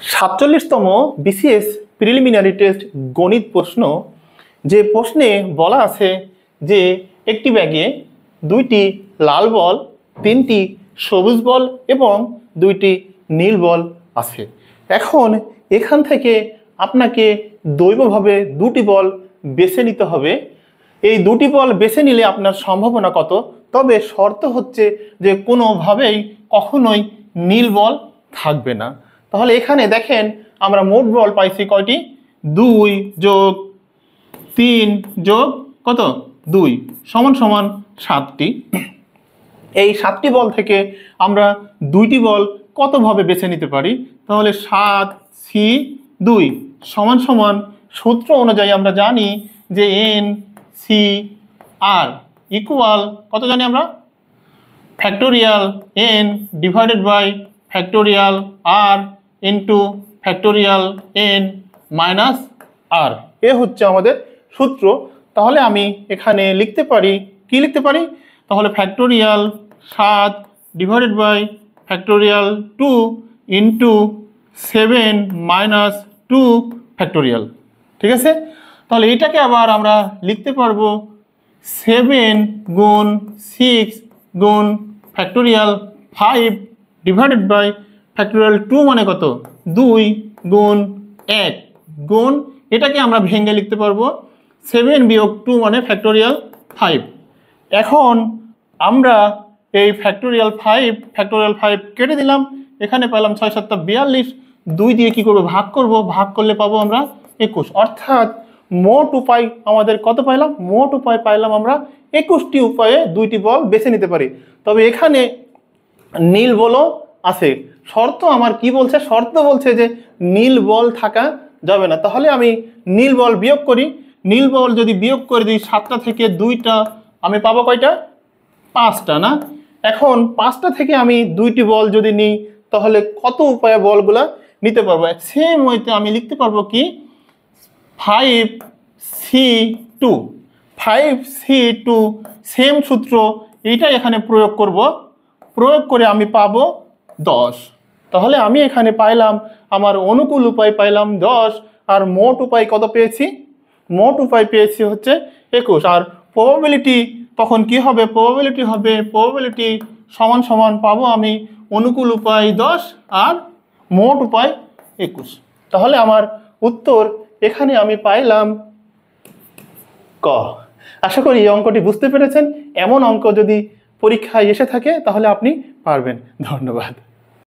47তম BCS preliminary test গণিত প্রশ্ন, যে প্রশ্নে বলা আছে যে একটি ব্যাগে 2টি লাল বল, 3টি সবুজ বল এবং 2টি নীল বল আছে। এখন এখান থেকে আপনাকে দৈবভাবে 2টি বল বেছে নিতে হবে। এই 2টি বল বেছে নিলে আপনার সম্ভাবনা কত? তবে শর্ত হচ্ছে যে কোনোভাবেই কখনোই নীল বল থাকবে না। তাহলে এখানে দেখেন আমরা মোট বল পাইছি কয়টি? 2 যোগ 3 যোগ কত 2 সমান সমান 7টি। এই 7টি বল থেকে আমরা 2টি বল কতভাবে বেছে নিতে পারি? তাহলে 7C2 সমান সমান সূত্র অনুযায়ী আমরা জানি যে NCR ইকুয়াল কত জানি আমরা? Factorial n divided by factorial r into factorial n minus r। এ হচ্ছে আমাদের সূত্র। তাহলে আমি এখানে লিখতে পারি, কি লিখতে পারি? তাহলে ফ্যাক্টোরিয়াল 7 ডিভাইডেড বাই ফ্যাক্টোরিয়াল 2 ইন্টু 7 মাইনাস 2 ফ্যাক্টোরিয়াল। ঠিক আছে, তাহলে এটাকে আবার আমরা লিখতে পারবো 7 গুণ 6 গুণ ফ্যাক্টোরিয়াল 5 ডিভাইডেড বাই ফ্যাক্টোরিয়াল 2 মানে কত? 2 গুণ 1 গুণ, এটাকে আমরা ভেঙে লিখতে পারবো 7 বিয়োগ 2 মানে ফ্যাক্টোরিয়াল 5। এখন আমরা এই ফ্যাক্টোরিয়াল 5 কেটে দিলাম, এখানে পেলাম 6 7 42, 2 দিয়ে কি করব? ভাগ করব, ভাগ করলে পাবো আমরা 21। অর্থাৎ মোট উপায় আমাদের কত পাইলাম? মোট উপায় পাইলাম আমরা 21টি উপায়ে 2টি বল বেছে নিতে পারি। তবে এখানে নীল বলও আছে। শর্ত আমার কি বলছে? শর্ত বলছে যে নীল বল থাকা যাবে না। তাহলে আমি নীল বল বিয়োগ করি। নীল বল যদি বিয়োগ করে দিই 7টা থেকে 2টা, আমি পাবো কয়টা? 5টা না? এখন 5টা থেকে আমি 2টি বল যদি নিই তাহলে কত উপায়ে বলগুলা নিতে পারবো? সেম ওয়েতে আমি লিখতে পারবো কি 5C2 সেম সূত্র, এইটাই এখানে প্রয়োগ করব। প্রয়োগ করে আমি পাবো 10। তাহলে আমি এখানে পাইলাম, আমার অনুকূল উপায় পাইলাম 10, আর মোট উপায় কত পেয়েছি? মোট উপায় পেয়েছি হচ্ছে 21। আর প্রবাবিলিটি তখন কি হবে? প্রবাবিলিটি সমান সমান পাবো আমি অনুকূল উপায় 10 আর মোট উপায় 21। তাহলে আমার উত্তর এখানে আমি পাইলাম ক। আশা করি এই অঙ্কটি বুঝতে পেরেছেন। এমন অঙ্ক যদি পরীক্ষায় এসে থাকে তাহলে আপনি পারবেন। ধন্যবাদ।